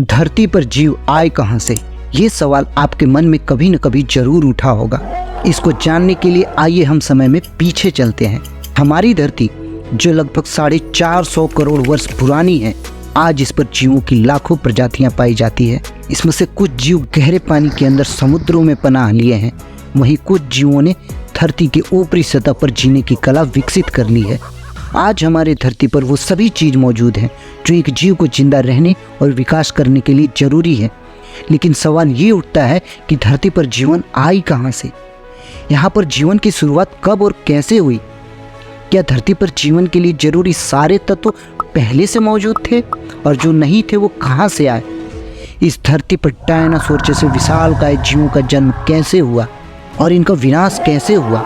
धरती पर जीव आए कहां से? ये सवाल आपके मन में कभी न कभी जरूर उठा होगा। इसको जानने के लिए आइए हम समय में पीछे चलते हैं। हमारी धरती जो लगभग 450 करोड़ वर्ष पुरानी है, आज इस पर जीवों की लाखों प्रजातियां पाई जाती है। इसमें से कुछ जीव गहरे पानी के अंदर समुद्रों में पनाह लिए हैं, वहीं कुछ जीवों ने धरती के ऊपरी सतह पर जीने की कला विकसित कर ली है। आज हमारे धरती पर वो सभी चीज़ मौजूद हैं जो एक जीव को जिंदा रहने और विकास करने के लिए जरूरी है। लेकिन सवाल ये उठता है कि धरती पर जीवन आई कहाँ से? यहाँ पर जीवन की शुरुआत कब और कैसे हुई? क्या धरती पर जीवन के लिए जरूरी सारे तत्व पहले से मौजूद थे और जो नहीं थे वो कहाँ से आए? इस धरती पर डायनासोर जैसे विशालकाय जीवों का जन्म कैसे हुआ और इनका विनाश कैसे हुआ?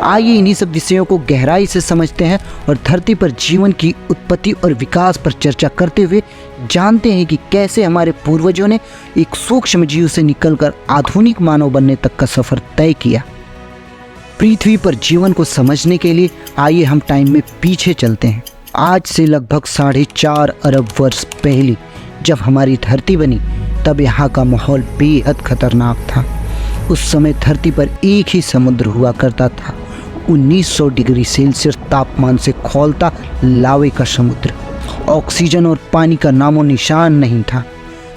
आइए इन्हीं सब विषयों को गहराई से समझते हैं और धरती पर जीवन की उत्पत्ति और विकास पर चर्चा करते हुए जानते हैं कि कैसे हमारे पूर्वजों ने एक सूक्ष्म जीव से निकलकर आधुनिक मानव बनने तक का सफर तय किया। पृथ्वी पर जीवन को समझने के लिए आइए हम टाइम में पीछे चलते हैं। आज से लगभग 4.5 अरब वर्ष पहले जब हमारी धरती बनी, तब यहाँ का माहौल बेहद खतरनाक था। उस समय धरती पर एक ही समुद्र हुआ करता था, 1900 डिग्री सेल्सियस तापमान से खौलता लावे का समुद्र। ऑक्सीजन और पानी का नामो निशान नहीं था।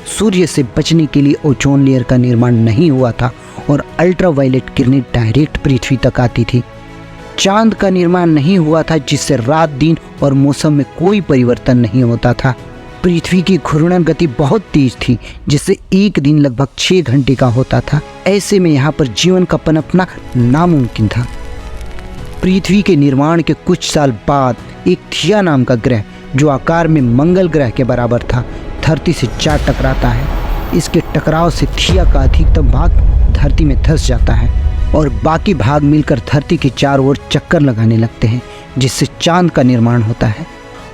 सूर्य से बचने के लिए ओजोन लेयर का निर्माण नहीं हुआ था और अल्ट्रावायलेट किरणें डायरेक्ट पृथ्वी तक आती थी। चांद का निर्माण नहीं हुआ था, जिससे रात दिन और मौसम में कोई परिवर्तन नहीं होता था। पृथ्वी की घूर्णन गति बहुत तेज थी, जिससे एक दिन लगभग 6 घंटे का होता था। ऐसे में यहाँ पर जीवन का पनपना नामुमकिन था। पृथ्वी के निर्माण के कुछ साल बाद एक थिया नाम का ग्रह, जो आकार में मंगल ग्रह के बराबर था, धरती से जा टकराता है। इसके टकराव से थिया का अधिकतम भाग धरती में धंस जाता है और बाकी भाग मिलकर धरती के चारों ओर चक्कर लगाने लगते हैं, जिससे चांद का निर्माण होता है।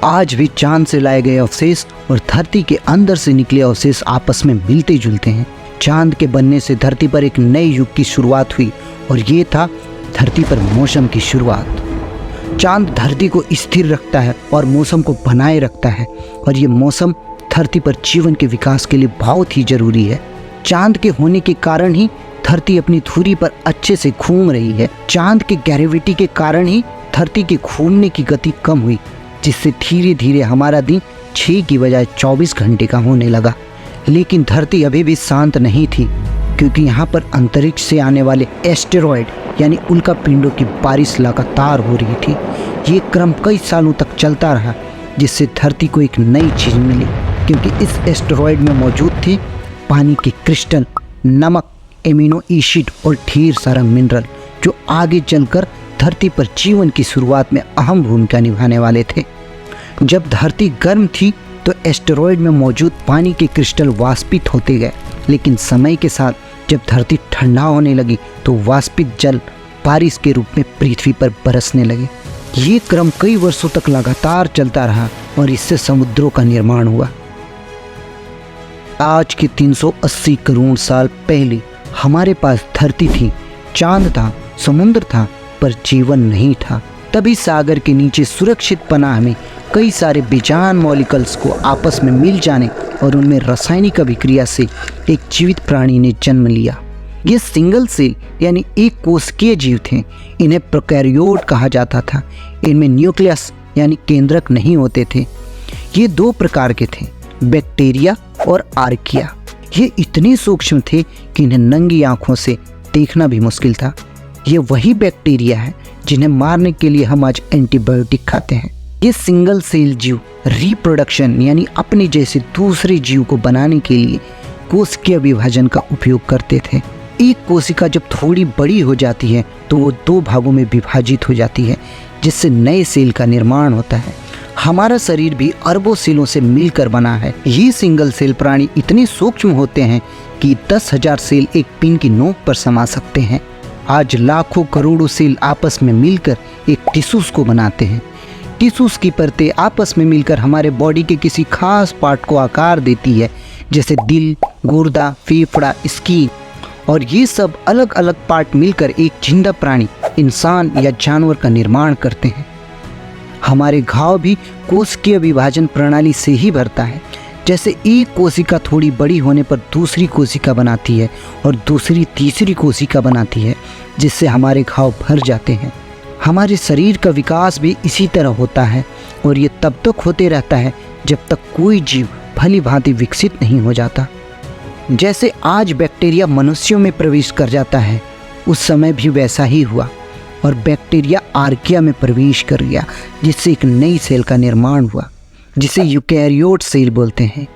आज भी चांद से लाए गए अवशेष और धरती के अंदर से निकले अवशेष आपस में मिलते जुलते हैं। चांद के बनने से धरती पर एक नए युग की शुरुआत हुई और ये था धरती पर मौसम की शुरुआत। चांद धरती को स्थिर रखता है और मौसम को बनाए रखता है, और ये मौसम धरती पर जीवन के विकास के लिए बहुत ही जरूरी है। चांद के होने के कारण ही धरती अपनी धुरी पर अच्छे से घूम रही है। चांद के ग्रेविटी के कारण ही धरती के घूमने की गति कम हुई, जिससे धीरे धीरे हमारा दिन 6 की बजाय 24 घंटे का होने लगा। लेकिन धरती अभी भी शांत नहीं थी, क्योंकि यहाँ पर अंतरिक्ष से आने वाले एस्टेरॉयड यानी उल्कापिंडों की बारिश लगातार हो रही थी। ये क्रम कई सालों तक चलता रहा, जिससे धरती को एक नई चीज़ मिली, क्योंकि इस एस्टेरॉयड में मौजूद थे पानी के क्रिस्टल, नमक, एमिनो एसिड और ढेर सारा मिनरल, जो आगे चलकर धरती पर जीवन की शुरुआत में अहम भूमिका निभाने वाले थे। जब धरती गर्म थी तो एस्टेरॉयड में मौजूद पानी के क्रिस्टल वाष्पित होते गए, लेकिन समय के साथ जब धरती ठंडा होने लगी तो वाष्पित जल बारिश के रूप में पृथ्वी पर बरसने लगे। ये क्रम कई वर्षों तक लगातार चलता रहा और इससे समुद्रों का निर्माण हुआ। आज के 380 करोड़ साल पहले हमारे पास धरती थी, चांद था, समुद्र था, पर जीवन नहीं था। तभी सागर के नीचे सुरक्षित पनाह में कई सारे बेजान मॉलिक्यूल्स को आपस में मिल जाने और उनमें रासायनिक अभिक्रिया से एक जीवित प्राणी ने जन्म लिया। ये सिंगल सेल यानी एक कोशिकीय जीव थे। इन्हें प्रोकैरियोट कहा जाता था। इनमें न्यूक्लियस यानी केंद्रक नहीं होते थे। ये 2 प्रकार के थे, बैक्टीरिया और आर्किया। ये इतने सूक्ष्म थे कि इन्हें नंगी आंखों से देखना भी मुश्किल था। ये वही बैक्टीरिया है जिन्हें मारने के लिए हम आज एंटीबायोटिक खाते हैं। ये सिंगल सेल जीव रिप्रोडक्शन यानी अपने जैसे दूसरे जीव को बनाने के लिए कोशिकीय विभाजन का उपयोग करते थे। एक कोशिका जब थोड़ी बड़ी हो जाती है तो वो 2 भागों में विभाजित हो जाती है, जिससे नए सेल का निर्माण होता है। हमारा शरीर भी अरबों सेलों से मिलकर बना है। ये सिंगल सेल प्राणी इतने सूक्ष्म होते हैं कि 10,000 सेल एक पिन की नोक पर समा सकते हैं। आज लाखों करोड़ों सेल आपस में मिलकर एक टिश्यूज को बनाते हैं। टिश्यूज की परतें आपस में मिलकर हमारे बॉडी के किसी खास पार्ट को आकार देती है, जैसे दिल, गुर्दा, फेफड़ा, स्किन, और ये सब अलग अलग पार्ट मिलकर एक जिंदा प्राणी, इंसान या जानवर का निर्माण करते हैं। हमारे घाव भी कोशिकीय विभाजन प्रणाली से ही भरता है। जैसे एक कोशिका थोड़ी बड़ी होने पर दूसरी कोशिका बनाती है और दूसरी तीसरी कोशिका बनाती है, जिससे हमारे घाव भर जाते हैं। हमारे शरीर का विकास भी इसी तरह होता है और ये तब तक होते रहता है जब तक कोई जीव भली भांति विकसित नहीं हो जाता। जैसे आज बैक्टीरिया मनुष्यों में प्रवेश कर जाता है, उस समय भी वैसा ही हुआ और बैक्टीरिया आर्किया में प्रवेश कर गया, जिससे एक नई सेल का निर्माण हुआ, जिसे यूकैरियोट सेल बोलते हैं।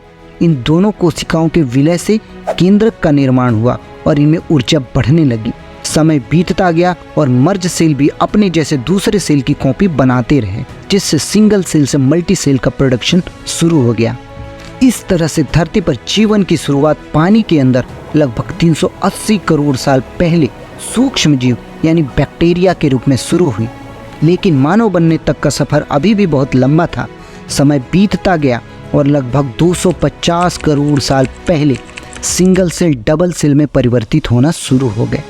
इन दोनों कोशिकाओं के विलय से केंद्रक का निर्माण हुआ और इनमें ऊर्जा बढ़ने लगी। समय बीतता गया और मर्ज सेल भी अपने जैसे दूसरे सेल की कॉपी बनाते रहे, जिससे सिंगल सेल से मल्टी सेल का प्रोडक्शन शुरू हो गया। इस तरह से धरती पर जीवन की शुरुआत पानी के अंदर लगभग 380 करोड़ साल पहले सूक्ष्म जीव यानी बैक्टीरिया के रूप में शुरू हुई। लेकिन मानव बनने तक का सफर अभी भी बहुत लंबा था। समय बीतता गया और लगभग 250 करोड़ साल पहले सिंगल सेल डबल सेल में परिवर्तित होना शुरू हो गए।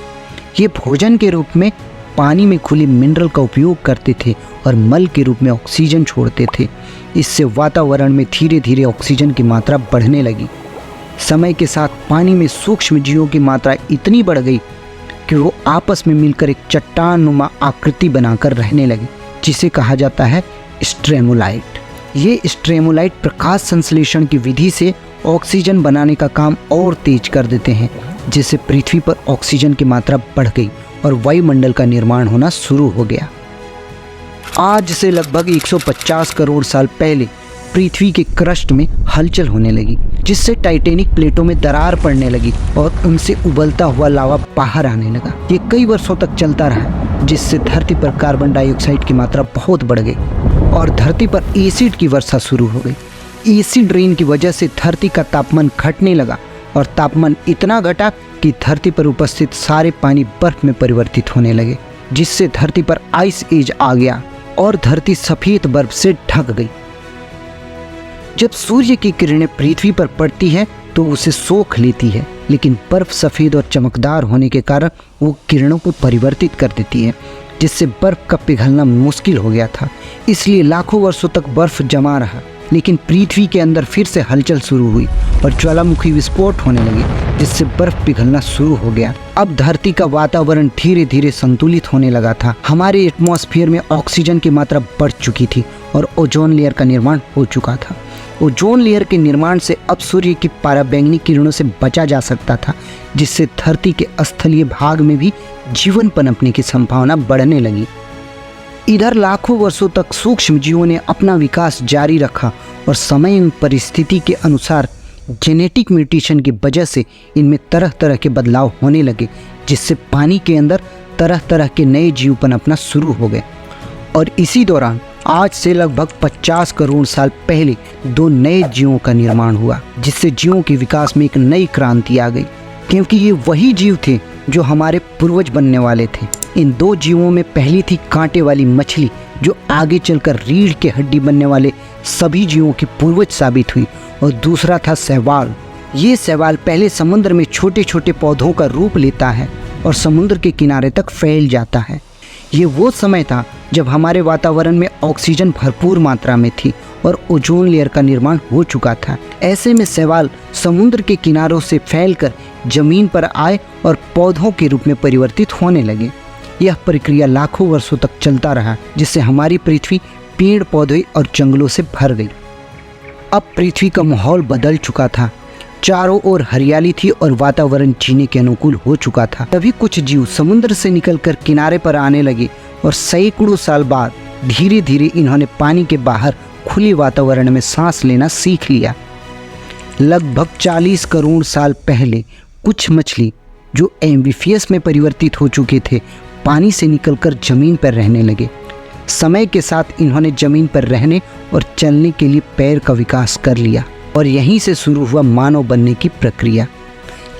ये भोजन के रूप में पानी में खुले मिनरल का उपयोग करते थे और मल के रूप में ऑक्सीजन छोड़ते थे। इससे वातावरण में धीरे धीरे ऑक्सीजन की मात्रा बढ़ने लगी। समय के साथ पानी में सूक्ष्म जीवों की मात्रा इतनी बढ़ गई कि वो आपस में मिलकर एक चट्टान नुमा आकृति बनाकर रहने लगी, जिसे कहा जाता है स्ट्रेमोलाइट। ये स्ट्रेमोलाइट प्रकाश संश्लेषण की विधि से ऑक्सीजन बनाने का काम और तेज कर देते हैं, जिससे पृथ्वी पर ऑक्सीजन की मात्रा बढ़ गई और वायुमंडल का निर्माण होना शुरू हो गया। आज से लगभग 150 करोड़ साल पहले पृथ्वी के क्रस्ट में हलचल होने लगी, जिससे टाइटेनिक प्लेटों में दरार पड़ने लगी और उनसे उबलता हुआ लावा बाहर आने लगा। ये कई वर्षों तक चलता रहा, जिससे धरती पर कार्बन डाइऑक्साइड की मात्रा बहुत बढ़ गई और धरती पर एसिड की वर्षा शुरू हो गई। एसिड रेन की वजह से धरती का तापमान घटने लगा और तापमान इतना घटा कि धरती पर उपस्थित सारे पानी बर्फ में परिवर्तित होने लगे, जिससे धरती पर आइस एज आ गया और धरती सफेद बर्फ से ढक गई। जब सूर्य की किरणें पृथ्वी पर पड़ती है तो उसे सोख लेती है, लेकिन बर्फ सफ़ेद और चमकदार होने के कारण वो किरणों को परिवर्तित कर देती है, जिससे बर्फ का पिघलना मुश्किल हो गया था। इसलिए लाखों वर्षों तक बर्फ जमा रहा। लेकिन पृथ्वी के अंदर फिर से हलचल शुरू हुई और ज्वालामुखी विस्फोट होने लगे, जिससे बर्फ पिघलना शुरू हो गया। अब धरती का वातावरण धीरे धीरे संतुलित होने लगा था। हमारे एटमॉस्फेयर में ऑक्सीजन की मात्रा बढ़ चुकी थी और ओजोन लेयर का निर्माण हो चुका था। ओजोन लेयर के निर्माण से अब सूर्य की पराबैंगनी किरणों से बचा जा सकता था, जिससे धरती के स्थलीय भाग में भी जीवन पनपने की संभावना बढ़ने लगी। इधर लाखों वर्षों तक सूक्ष्म जीवों ने अपना विकास जारी रखा और समय एवं परिस्थिति के अनुसार जेनेटिक म्यूटेशन की वजह से इनमें तरह तरह के बदलाव होने लगे, जिससे पानी के अंदर तरह तरह के नए जीव पनपना शुरू हो गए। और इसी दौरान आज से लगभग 50 करोड़ साल पहले दो नए जीवों का निर्माण हुआ, जिससे जीवों के विकास में एक नई क्रांति आ गई, क्योंकि ये वही जीव थे जो हमारे पूर्वज बनने वाले थे। इन दो जीवों में पहली थी कांटे वाली मछली, जो आगे चलकर रीढ़ के हड्डी बनने वाले सभी जीवों की पूर्वज साबित हुई, और दूसरा था शैवाल। ये शैवाल पहले समुद्र में छोटे छोटे पौधों का रूप लेता है और समुद्र के किनारे तक फैल जाता है। ये वो समय था जब हमारे वातावरण में ऑक्सीजन भरपूर मात्रा में थी और ओजोन लेयर का निर्माण हो चुका था। ऐसे में शैवाल समुद्र के किनारों से फैलकर जमीन पर आए और पौधों के रूप में परिवर्तित होने लगे। यह प्रक्रिया लाखों वर्षों तक चलता रहा, जिससे हमारी पृथ्वी पेड़ पौधे और जंगलों से भर गई। अब पृथ्वी का माहौल बदल चुका था, चारों ओर हरियाली थी और वातावरण जीने के अनुकूल हो चुका था। तभी कुछ जीव समुद्र से निकलकर किनारे पर आने लगे और सैकड़ों साल बाद धीरे धीरे इन्होंने पानी के बाहर खुले वातावरण में सांस लेना सीख लिया। लगभग 40 करोड़ साल पहले कुछ मछली जो एम्फीबियस में परिवर्तित हो चुके थे, पानी से निकलकर जमीन पर रहने लगे। समय के साथ इन्होंने जमीन पर रहने और चलने के लिए पैर का विकास कर लिया और यहीं से शुरू हुआ मानव बनने की प्रक्रिया।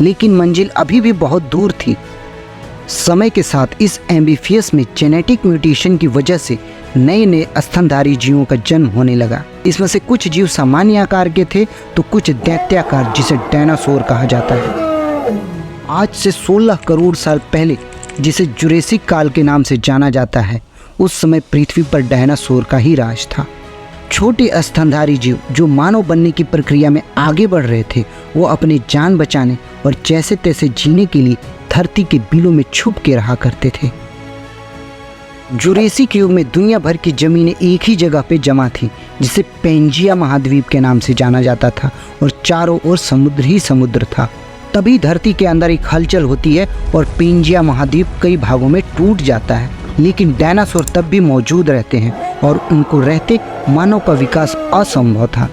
लेकिन मंजिल अभी भी बहुत दूर थी। समय के साथ इस एम्फीबियस में जेनेटिक म्यूटेशन की वजह से नए नए स्तनधारी जीवों का जन्म होने लगा। इसमें से कुछ जीव सामान्य आकार के थे तो कुछ दैत्याकार, जिसे डायनासोर कहा जाता है। आज से 16 करोड़ साल पहले, जिसे जुरेसिक काल के नाम से जाना जाता है, उस समय पृथ्वी पर डायनासोर का ही राज था। छोटे स्तनधारी जीव जो मानव बनने की प्रक्रिया में आगे बढ़ रहे थे, वो अपनी जान बचाने और जैसे तैसे जीने के लिए धरती के बिलों में छुप के रहा करते थे। जुरेसिक युग में दुनिया भर की जमीनें एक ही जगह पे जमा थी, जिसे पेंजिया महाद्वीप के नाम से जाना जाता था, और चारों ओर समुद्र ही समुद्र था। तभी धरती के अंदर एक हलचल होती है और पेंजिया महाद्वीप कई भागों में टूट जाता है। लेकिन डायनासोर तब भी मौजूद रहते हैं और उनको रहते मानव का विकास असंभव था।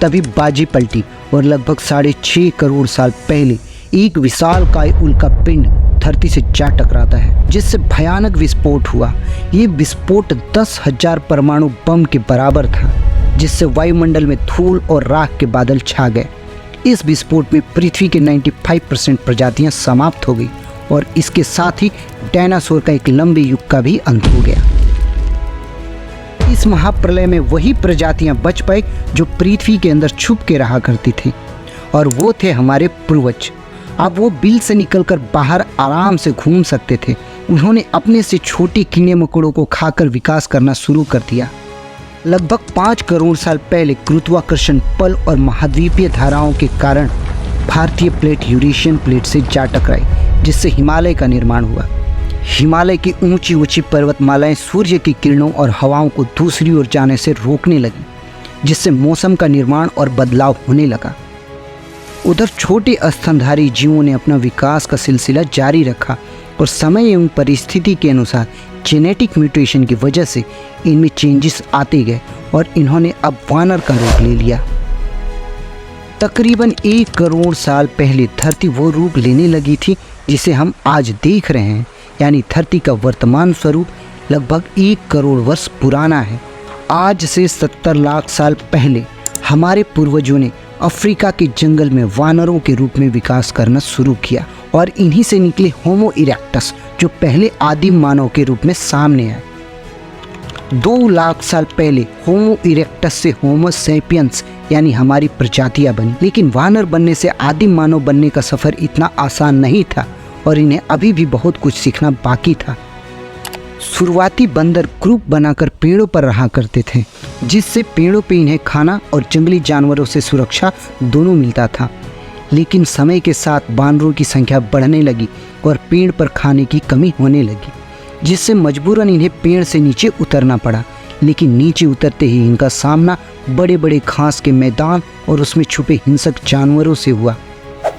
तभी बाजी पलटी और लगभग 6.5 करोड़ साल पहले एक विशालकाय उल्का पिंड धरती से जा टकराता है, जिससे भयानक विस्फोट हुआ। ये विस्फोट 10,000 परमाणु बम के बराबर था, जिससे वायुमंडल में धूल और राख के बादल छा गए। इस विस्फोट में पृथ्वी के 95% प्रजातियां समाप्त हो गई और इसके साथ ही डायनासोर का एक लंबे युग का भी अंत हो गया। इस महाप्रलय में वही प्रजातियां बच पाई जो पृथ्वी के अंदर छुप के रहा करती थी, और वो थे हमारे पूर्वज। अब वो बिल से निकलकर बाहर आराम से घूम सकते थे। उन्होंने अपने से छोटे कीड़े मकोड़ों को खाकर विकास करना शुरू कर दिया। लगभग 5 करोड़ साल पहले गुरुत्वाकर्षण बल और महाद्वीपीय धाराओं के कारण भारतीय प्लेट यूरेशियन प्लेट से जा टकराई, जिससे हिमालय का निर्माण हुआ। हिमालय की ऊंची ऊंची पर्वतमालाएं सूर्य की किरणों और हवाओं को दूसरी ओर जाने से रोकने लगी, जिससे मौसम का निर्माण और बदलाव होने लगा। उधर छोटे स्तनधारी जीवों ने अपना विकास का सिलसिला जारी रखा और समय एवं परिस्थिति के अनुसार जेनेटिक म्यूटेशन की वजह से इनमें चेंजेस आते गए और इन्होंने अब वानर का रूप ले लिया। तकरीबन 1 करोड़ साल पहले धरती वो रूप लेने लगी थी जिसे हम आज देख रहे हैं, यानी धरती का वर्तमान स्वरूप लगभग 1 करोड़ वर्ष पुराना है। आज से 70 लाख साल पहले हमारे पूर्वजों ने अफ्रीका के जंगल में वानरों के रूप में विकास करना शुरू किया और इन्हीं से निकले होमो इरेक्टस, जो पहले आदिम मानव के रूप में सामने आए। 2 लाख साल पहले होमो इरेक्टस से होमो सैपियंस यानी हमारी प्रजातियां बनी। लेकिन वानर बनने से आदिम मानव बनने का सफर इतना आसान नहीं था और इन्हें अभी भी बहुत कुछ सीखना बाकी था। शुरुआती बंदर ग्रुप बनाकर पेड़ों पर रहा करते थे, जिससे पेड़ों पे इन्हें खाना और जंगली जानवरों से सुरक्षा दोनों मिलता था। लेकिन समय के साथ बानरों की संख्या बढ़ने लगी और पेड़ पर खाने की कमी होने लगी, जिससे मजबूरन इन्हें पेड़ से नीचे उतरना पड़ा। लेकिन नीचे उतरते ही इनका सामना बड़े बड़े घास के मैदान और उसमें छुपे हिंसक जानवरों से हुआ।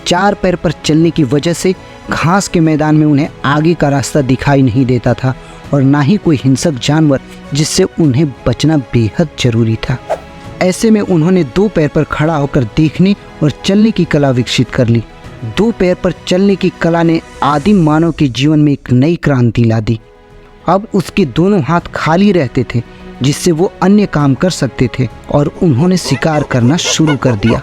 4 पैर पर चलने की वजह से घास के मैदान में उन्हें आगे का रास्ता दिखाई नहीं देता था और ना ही कोई हिंसक जानवर, जिससे उन्हें बचना बेहद जरूरी था। ऐसे में उन्होंने 2 पैर पर खड़ा होकर देखने और चलने की कला विकसित कर ली। 2 पैर पर चलने की कला ने आदिम मानव के जीवन में एक नई क्रांति ला दी। अब उसके दोनों हाथ खाली रहते थे, जिससे वो अन्य काम कर सकते थे और उन्होंने शिकार करना शुरू कर दिया।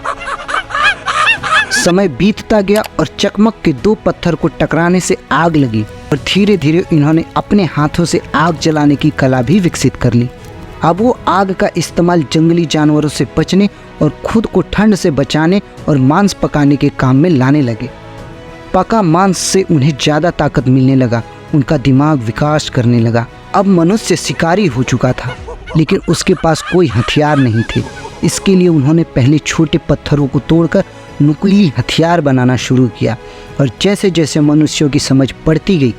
समय बीतता गया और चकमक के 2 पत्थर को टकराने से आग लगी और धीरे धीरे इन्होंने अपने हाथों से आग जलाने की कला भी विकसित कर ली। अब वो आग का इस्तेमाल जंगली जानवरों से बचने और खुद को ठंड से बचाने और मांस पकाने के काम में लाने लगे। पका मांस से उन्हें ज़्यादा ताकत मिलने लगा, उनका दिमाग विकास करने लगा। अब मनुष्य शिकारी हो चुका था, लेकिन उसके पास कोई हथियार नहीं थे। इसके लिए उन्होंने पहले छोटे पत्थरों को तोड़कर नुकीले हथियार बनाना शुरू किया और जैसे जैसे मनुष्यों की समझ बढ़ती गई,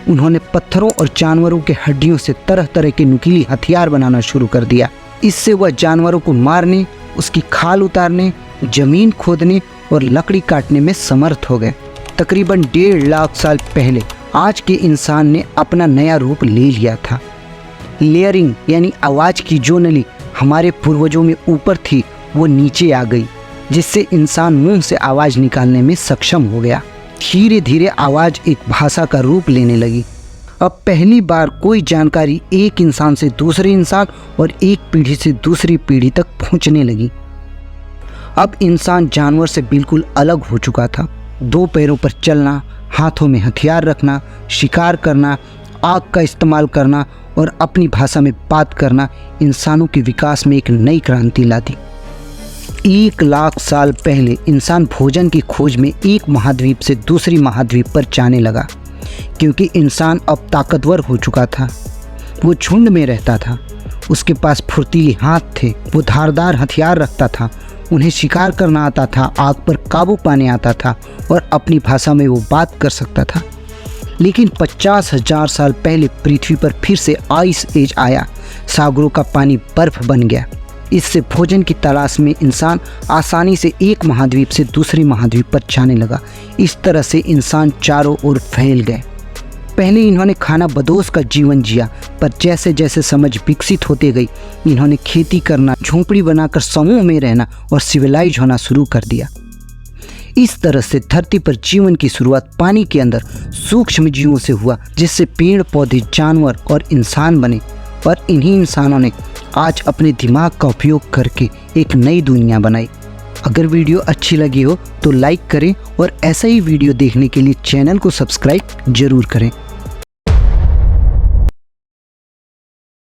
उन्होंने पत्थरों और जानवरों के हड्डियों से तरह तरह के नुकीले हथियार बनाना शुरू कर दिया। इससे वह जानवरों को मारने, उसकी खाल उतारने, जमीन खोदने और लकड़ी काटने में समर्थ हो गए। तकरीबन 1.5 लाख साल पहले आज के इंसान ने अपना नया रूप ले लिया था। लेयरिंग यानी आवाज़ की जो नली हमारे पूर्वजों में ऊपर थी, वो नीचे आ गई, जिससे इंसान मुंह से आवाज़ निकालने में सक्षम हो गया। धीरे धीरे आवाज़ एक भाषा का रूप लेने लगी। अब पहली बार कोई जानकारी एक इंसान से दूसरे इंसान और एक पीढ़ी से दूसरी पीढ़ी तक पहुंचने लगी। अब इंसान जानवर से बिल्कुल अलग हो चुका था। 2 पैरों पर चलना, हाथों में हथियार रखना, शिकार करना, आग का इस्तेमाल करना और अपनी भाषा में बात करना इंसानों के विकास में एक नई क्रांति ला दी। 1 लाख साल पहले इंसान भोजन की खोज में एक महाद्वीप से दूसरी महाद्वीप पर जाने लगा, क्योंकि इंसान अब ताकतवर हो चुका था। वो झुंड में रहता था। उसके पास फुर्तीले हाथ थे, वो धारदार हथियार रखता था, उन्हें शिकार करना आता था, आग पर काबू पाने आता था और अपनी भाषा में वो बात कर सकता था। लेकिन 50,000 साल पहले पृथ्वी पर फिर से आइस एज आया। सागरों का पानी बर्फ बन गया। इससे भोजन की तलाश में इंसान आसानी से एक महाद्वीप से दूसरे महाद्वीप पर जाने लगा। इस तरह से इंसान चारों ओर फैल गए। पहले इन्होंने खाना बदोश का जीवन जिया, पर जैसे जैसे समझ विकसित होते गई, इन्होंने खेती करना, झोंपड़ी बनाकर समूह में रहना और सिविलाइज होना शुरू कर दिया। इस तरह से धरती पर जीवन की शुरुआत पानी के अंदर सूक्ष्म जीवों से हुआ, जिससे पेड़ पौधे, जानवर और इंसान बने। और इन्हीं इंसानों ने आज अपने दिमाग का उपयोग करके एक नई दुनिया बनाई। अगर वीडियो अच्छी लगी हो तो लाइक करें और ऐसा ही वीडियो देखने के लिए चैनल को सब्सक्राइब जरूर करें।